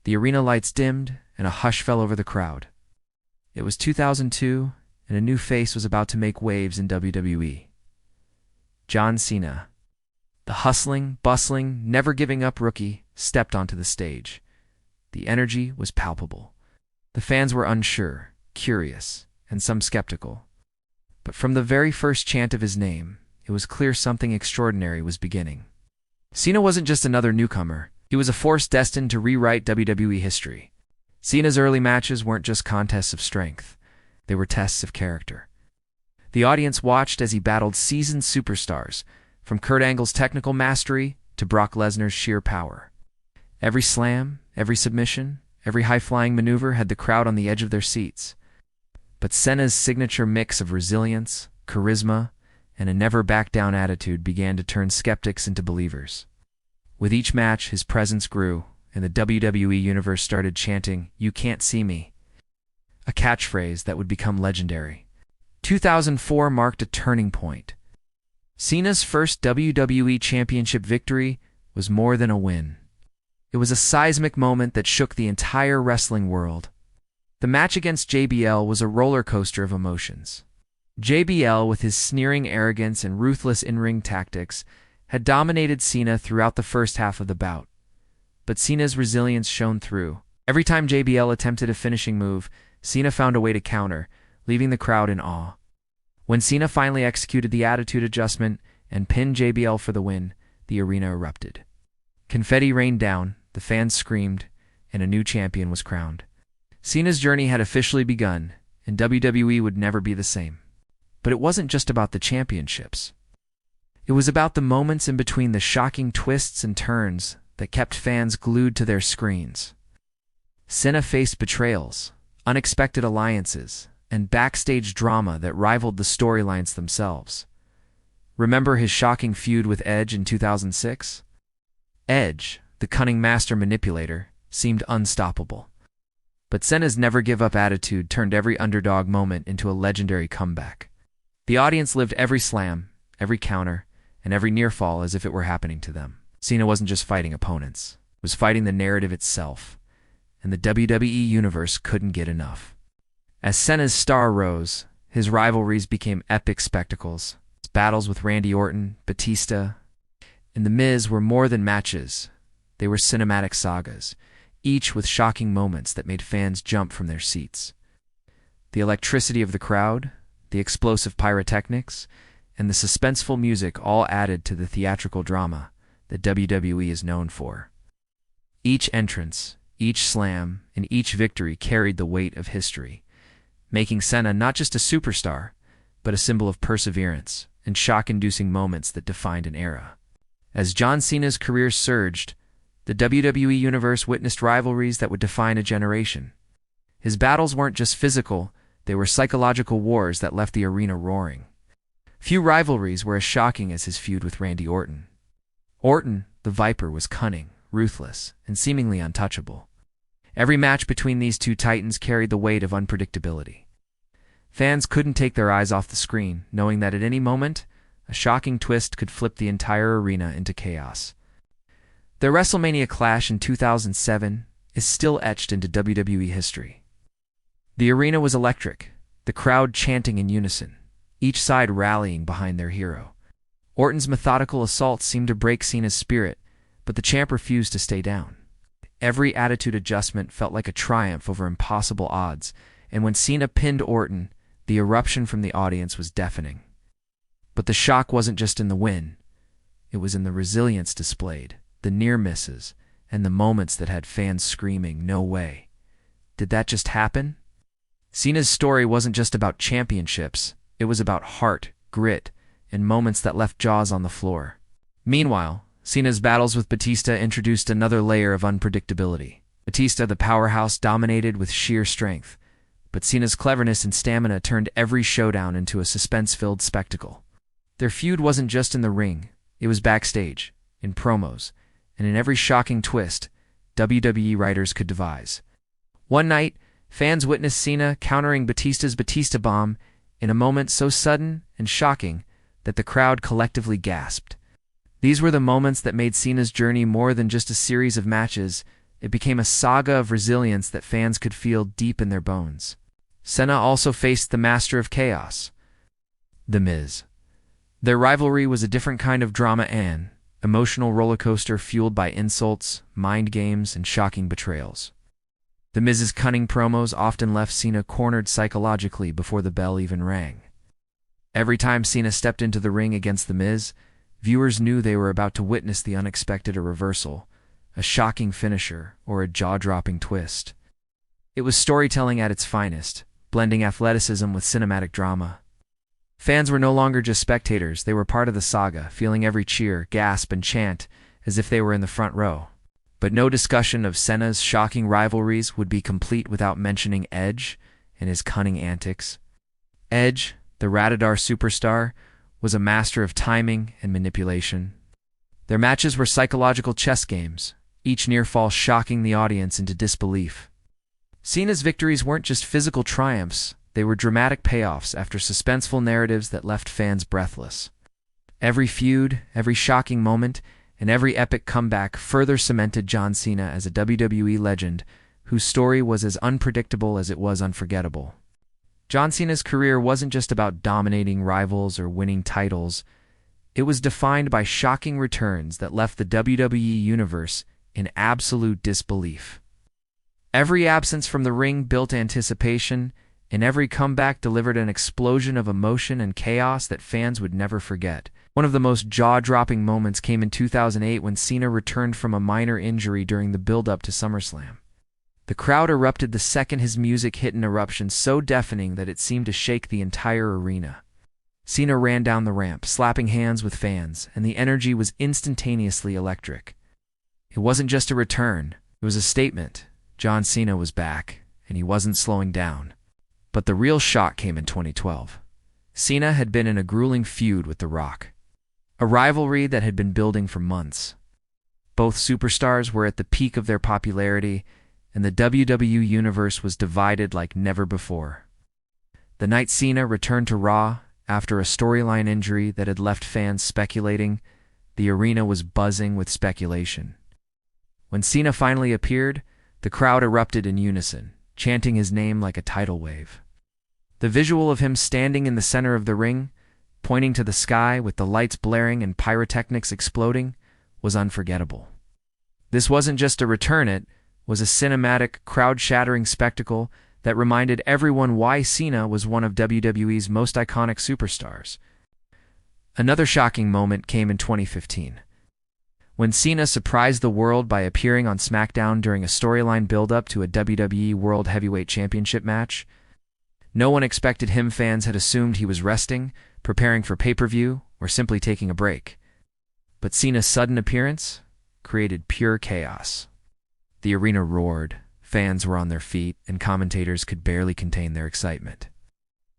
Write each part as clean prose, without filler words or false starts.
The arena lights dimmed, and a hush fell over the crowd. It was 2002, and a new face was about to make waves in WWE. John Cena. The hustling, bustling, never-giving-up rookie stepped onto the stage. The energy was palpable. The fans were unsure, curious, and some skeptical. But from the very first chant of his name, it was clear something extraordinary was beginning. Cena wasn't just another newcomer. He was a force destined to rewrite WWE history. Cena's early matches weren't just contests of strength. They were tests of character. The audience watched as he battled seasoned superstars, from Kurt Angle's technical mastery to Brock Lesnar's sheer power. Every slam, every submission, every high-flying maneuver had the crowd on the edge of their seats. But Cena's signature mix of resilience, charisma, and a never-back-down attitude began to turn skeptics into believers. With each match, his presence grew, and the WWE Universe started chanting, "You can't see me," a catchphrase that would become legendary. 2004 marked a turning point. Cena's first WWE Championship victory was more than a win. It was a seismic moment that shook the entire wrestling world. The match against JBL was a roller coaster of emotions. JBL, with his sneering arrogance and ruthless in-ring tactics, had dominated Cena throughout the first half of the bout. But Cena's resilience shone through. Every time JBL attempted a finishing move, Cena found a way to counter, leaving the crowd in awe. When Cena finally executed the attitude adjustment and pinned JBL for the win, the arena erupted. Confetti rained down, the fans screamed, and a new champion was crowned. Cena's journey had officially begun, and WWE would never be the same. But it wasn't just about the championships. It was about the moments in between, the shocking twists and turns that kept fans glued to their screens. Cena faced betrayals, unexpected alliances, and backstage drama that rivaled the storylines themselves. Remember his shocking feud with Edge in 2006? Edge, the cunning master manipulator, seemed unstoppable. But Cena's never-give-up attitude turned every underdog moment into a legendary comeback. The audience lived every slam, every counter, and every near fall as if it were happening to them. Cena wasn't just fighting opponents. It was fighting the narrative itself, and the WWE Universe couldn't get enough. As Cena's star rose, his rivalries became epic spectacles. His battles with Randy Orton, Batista, and The Miz were more than matches. They were cinematic sagas, each with shocking moments that made fans jump from their seats. The electricity of the crowd, the explosive pyrotechnics, and the suspenseful music all added to the theatrical drama that WWE is known for. Each entrance, each slam, and each victory carried the weight of history, making Cena not just a superstar, but a symbol of perseverance and shock-inducing moments that defined an era. As John Cena's career surged, the WWE Universe witnessed rivalries that would define a generation. His battles weren't just physical, they were psychological wars that left the arena roaring. Few rivalries were as shocking as his feud with Randy Orton. Orton, the Viper, was cunning, ruthless, and seemingly untouchable. Every match between these two titans carried the weight of unpredictability. Fans couldn't take their eyes off the screen, knowing that at any moment, a shocking twist could flip the entire arena into chaos. Their WrestleMania clash in 2007 is still etched into WWE history. The arena was electric, the crowd chanting in unison, each side rallying behind their hero. Orton's methodical assaults seemed to break Cena's spirit, but the champ refused to stay down. Every attitude adjustment felt like a triumph over impossible odds, and when Cena pinned Orton, the eruption from the audience was deafening. But the shock wasn't just in the win. It was in the resilience displayed, the near misses, and the moments that had fans screaming, "No way. Did that just happen?" Cena's story wasn't just about championships. It was about heart, grit, and moments that left jaws on the floor. Meanwhile, Cena's battles with Batista introduced another layer of unpredictability. Batista, the powerhouse, dominated with sheer strength, but Cena's cleverness and stamina turned every showdown into a suspense-filled spectacle. Their feud wasn't just in the ring, it was backstage, in promos, and in every shocking twist WWE writers could devise. One night, fans witnessed Cena countering Batista's Batista Bomb in a moment so sudden and shocking that the crowd collectively gasped. These were the moments that made Cena's journey more than just a series of matches. It became a saga of resilience that fans could feel deep in their bones. Cena also faced the master of chaos, The Miz. Their rivalry was a different kind of drama, an emotional roller coaster fueled by insults, mind games, and shocking betrayals. The Miz's cunning promos often left Cena cornered psychologically before the bell even rang. Every time Cena stepped into the ring against The Miz, viewers knew they were about to witness the unexpected, a reversal, a shocking finisher, or a jaw-dropping twist. It was storytelling at its finest, blending athleticism with cinematic drama. Fans were no longer just spectators, they were part of the saga, feeling every cheer, gasp, and chant as if they were in the front row. But no discussion of Cena's shocking rivalries would be complete without mentioning Edge and his cunning antics. Edge, the Ratadar superstar, was a master of timing and manipulation. Their matches were psychological chess games, each near fall shocking the audience into disbelief. Cena's victories weren't just physical triumphs, they were dramatic payoffs after suspenseful narratives that left fans breathless. Every feud, every shocking moment, and every epic comeback further cemented John Cena as a WWE legend whose story was as unpredictable as it was unforgettable. John Cena's career wasn't just about dominating rivals or winning titles. It was defined by shocking returns that left the WWE Universe in absolute disbelief. Every absence from the ring built anticipation, and every comeback delivered an explosion of emotion and chaos that fans would never forget. One of the most jaw-dropping moments came in 2008 when Cena returned from a minor injury during the build-up to SummerSlam. The crowd erupted the second his music hit, an eruption so deafening that it seemed to shake the entire arena. Cena ran down the ramp, slapping hands with fans, and the energy was instantaneously electric. It wasn't just a return, it was a statement. John Cena was back, and he wasn't slowing down. But the real shock came in 2012. Cena had been in a grueling feud with The Rock, a rivalry that had been building for months. Both superstars were at the peak of their popularity, and the WWE Universe was divided like never before. The night Cena returned to Raw, after a storyline injury that had left fans speculating, the arena was buzzing with speculation. When Cena finally appeared, the crowd erupted in unison, chanting his name like a tidal wave. The visual of him standing in the center of the ring, pointing to the sky with the lights blaring and pyrotechnics exploding, was unforgettable. This wasn't just a return, it was a cinematic, crowd-shattering spectacle that reminded everyone why Cena was one of WWE's most iconic superstars. Another shocking moment came in 2015. When Cena surprised the world by appearing on SmackDown during a storyline build-up to a WWE World Heavyweight Championship match. No one expected him. Fans had assumed he was resting, preparing for pay-per-view, or simply taking a break. But Cena's sudden appearance created pure chaos. The arena roared, fans were on their feet, and commentators could barely contain their excitement.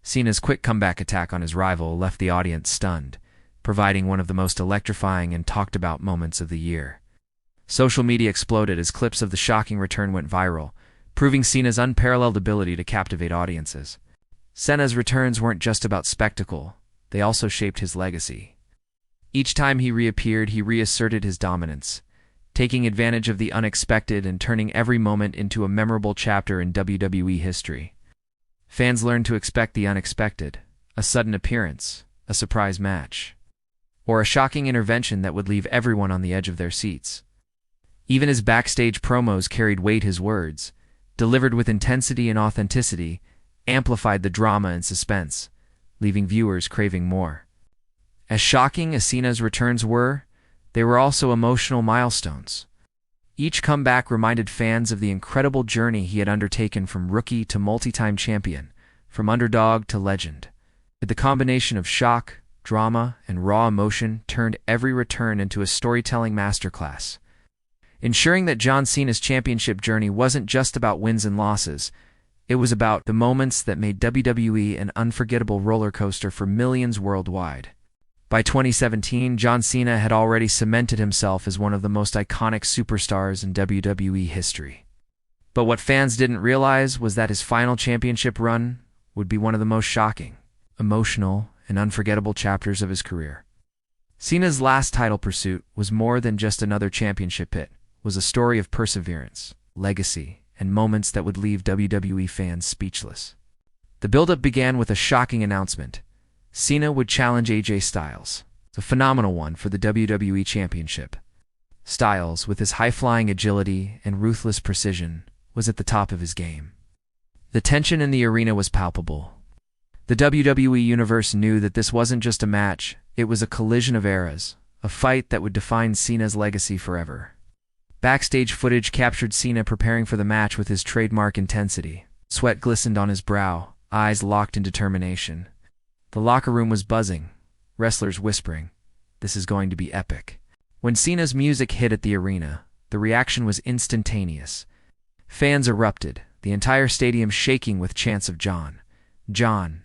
Cena's quick comeback attack on his rival left the audience stunned, providing one of the most electrifying and talked-about moments of the year. Social media exploded as clips of the shocking return went viral, proving Cena's unparalleled ability to captivate audiences. Cena's returns weren't just about spectacle, they also shaped his legacy. Each time he reappeared, he reasserted his dominance, taking advantage of the unexpected and turning every moment into a memorable chapter in WWE history. Fans learned to expect the unexpected, a sudden appearance, a surprise match, or a shocking intervention that would leave everyone on the edge of their seats. Even his backstage promos carried weight. His words, delivered with intensity and authenticity, amplified the drama and suspense, leaving viewers craving more. As shocking as Cena's returns were, they were also emotional milestones. Each comeback reminded fans of the incredible journey he had undertaken from rookie to multi-time champion, from underdog to legend. The combination of shock, drama, and raw emotion turned every return into a storytelling masterclass, ensuring that John Cena's championship journey wasn't just about wins and losses. It was about the moments that made WWE an unforgettable roller coaster for millions worldwide. By 2017, John Cena had already cemented himself as one of the most iconic superstars in WWE history. But what fans didn't realize was that his final championship run would be one of the most shocking, emotional, and unforgettable chapters of his career. Cena's last title pursuit was more than just another championship hit. was a story of perseverance, legacy, and moments that would leave WWE fans speechless. The build-up began with a shocking announcement. Cena would challenge AJ Styles. It's a phenomenal one for the WWE Championship. Styles, with his high-flying agility and ruthless precision, was at the top of his game. The tension in the arena was palpable. The WWE Universe knew that this wasn't just a match, it was a collision of eras, a fight that would define Cena's legacy forever. Backstage footage captured Cena preparing for the match with his trademark intensity. Sweat glistened on his brow, eyes locked in determination. The locker room was buzzing, wrestlers whispering, "This is going to be epic." When Cena's music hit at the arena, the reaction was instantaneous. Fans erupted, the entire stadium shaking with chants of "John, John,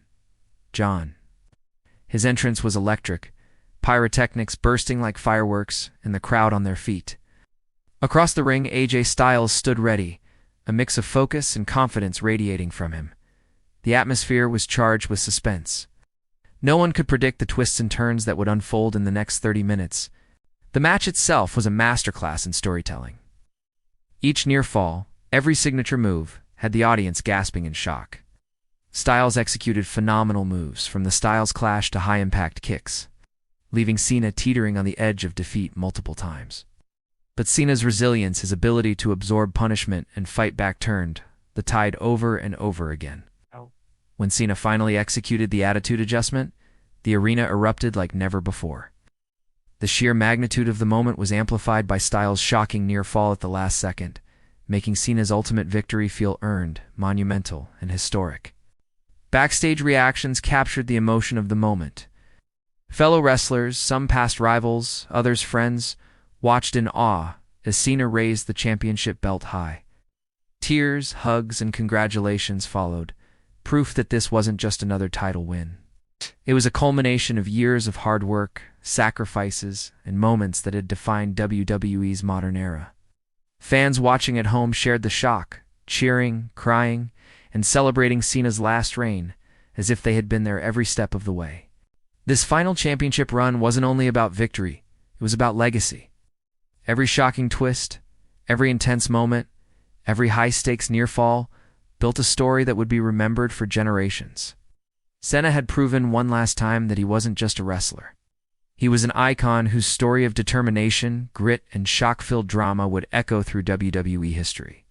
John." His entrance was electric, pyrotechnics bursting like fireworks, and the crowd on their feet. Across the ring, AJ Styles stood ready, a mix of focus and confidence radiating from him. The atmosphere was charged with suspense. No one could predict the twists and turns that would unfold in the next 30 minutes. The match itself was a masterclass in storytelling. Each near fall, every signature move, had the audience gasping in shock. Styles executed phenomenal moves, from the Styles Clash to high-impact kicks, leaving Cena teetering on the edge of defeat multiple times. But Cena's resilience, his ability to absorb punishment and fight back, turned the tide over and over again. When Cena finally executed the attitude adjustment, the arena erupted like never before. The sheer magnitude of the moment was amplified by Styles' shocking near fall at the last second, making Cena's ultimate victory feel earned, monumental, and historic. Backstage reactions captured the emotion of the moment. Fellow wrestlers, some past rivals, others friends, watched in awe as Cena raised the championship belt high. Tears, hugs, and congratulations followed, proof that this wasn't just another title win. It was a culmination of years of hard work, sacrifices, and moments that had defined WWE's modern era. Fans watching at home shared the shock, cheering, crying, and celebrating Cena's last reign as if they had been there every step of the way. This final championship run wasn't only about victory, it was about legacy. Every shocking twist, every intense moment, every high-stakes near fall built a story that would be remembered for generations. Cena had proven one last time that he wasn't just a wrestler. He was an icon whose story of determination, grit, and shock-filled drama would echo through WWE history.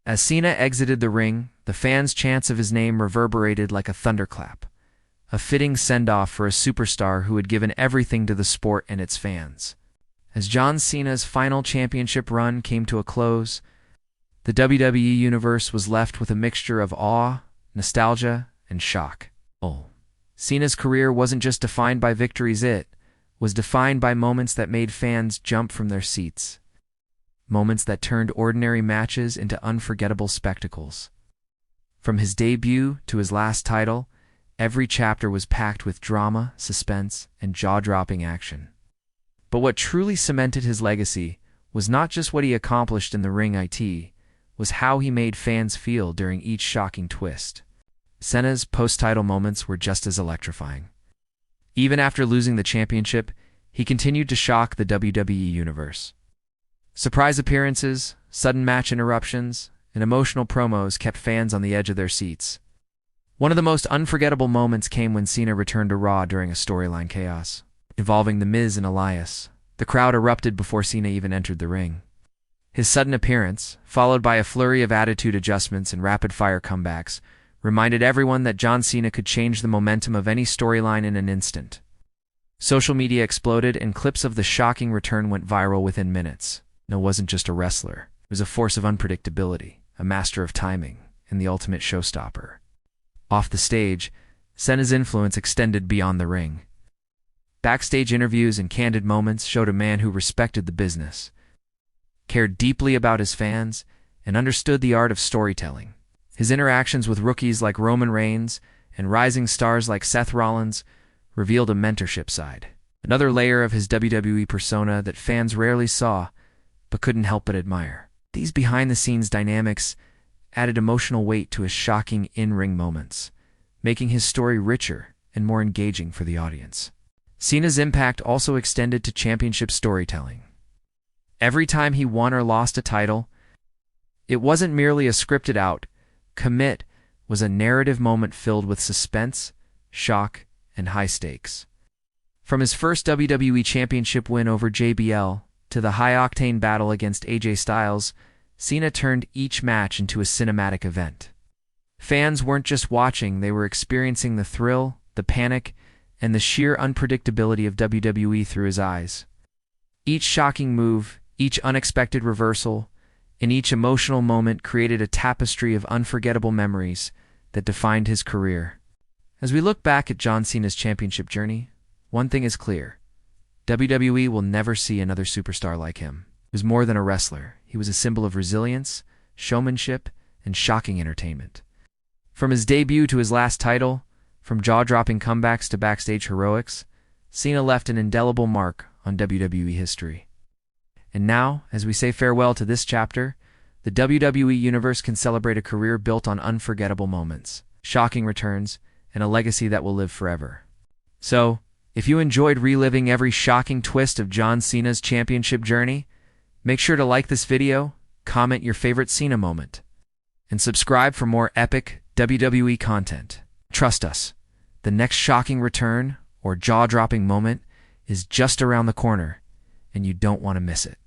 As Cena exited the ring, the fans' chants of his name reverberated like a thunderclap, a fitting send-off for a superstar who had given everything to the sport and its fans. As John Cena's final championship run came to a close, the WWE Universe was left with a mixture of awe, nostalgia, and shock. Cena's career wasn't just defined by victories, it was defined by moments that made fans jump from their seats. Moments that turned ordinary matches into unforgettable spectacles. From his debut to his last title, every chapter was packed with drama, suspense, and jaw-dropping action. But what truly cemented his legacy was not just what he accomplished in the ring, it was how he made fans feel during each shocking twist. Cena's post-title moments were just as electrifying. Even after losing the championship, he continued to shock the WWE Universe. Surprise appearances, sudden match interruptions, and emotional promos kept fans on the edge of their seats. One of the most unforgettable moments came when Cena returned to Raw during a storyline chaos involving The Miz and Elias. The crowd erupted before Cena even entered the ring. His sudden appearance, followed by a flurry of attitude adjustments and rapid-fire comebacks, reminded everyone that John Cena could change the momentum of any storyline in an instant. Social media exploded, and clips of the shocking return went viral within minutes. No, wasn't just a wrestler. It was a force of unpredictability, a master of timing, and the ultimate showstopper. Off the stage, Cena's influence extended beyond the ring. Backstage interviews and candid moments showed a man who respected the business, cared deeply about his fans, and understood the art of storytelling. His interactions with rookies like Roman Reigns and rising stars like Seth Rollins revealed a mentorship side, another layer of his WWE persona that fans rarely saw but couldn't help but admire. These behind-the-scenes dynamics added emotional weight to his shocking in-ring moments, making his story richer and more engaging for the audience. Cena's impact also extended to championship storytelling. Every time he won or lost a title, it wasn't merely a scripted out. Commit was a narrative moment filled with suspense, shock, and high stakes. From his first WWE Championship win over JBL to the high-octane battle against AJ Styles, Cena turned each match into a cinematic event. Fans weren't just watching, they were experiencing the thrill, the panic, and the sheer unpredictability of WWE through his eyes. Each shocking move, each unexpected reversal, and each emotional moment created a tapestry of unforgettable memories that defined his career. As we look back at John Cena's championship journey, one thing is clear. WWE will never see another superstar like him. He was more than a wrestler. He was a symbol of resilience, showmanship, and shocking entertainment. From his debut to his last title, from jaw-dropping comebacks to backstage heroics, Cena left an indelible mark on WWE history. And now, as we say farewell to this chapter, the WWE Universe can celebrate a career built on unforgettable moments, shocking returns, and a legacy that will live forever. So, if you enjoyed reliving every shocking twist of John Cena's championship journey, make sure to like this video, comment your favorite Cena moment, and subscribe for more epic WWE content. Trust us, the next shocking return or jaw-dropping moment is just around the corner, and you don't want to miss it.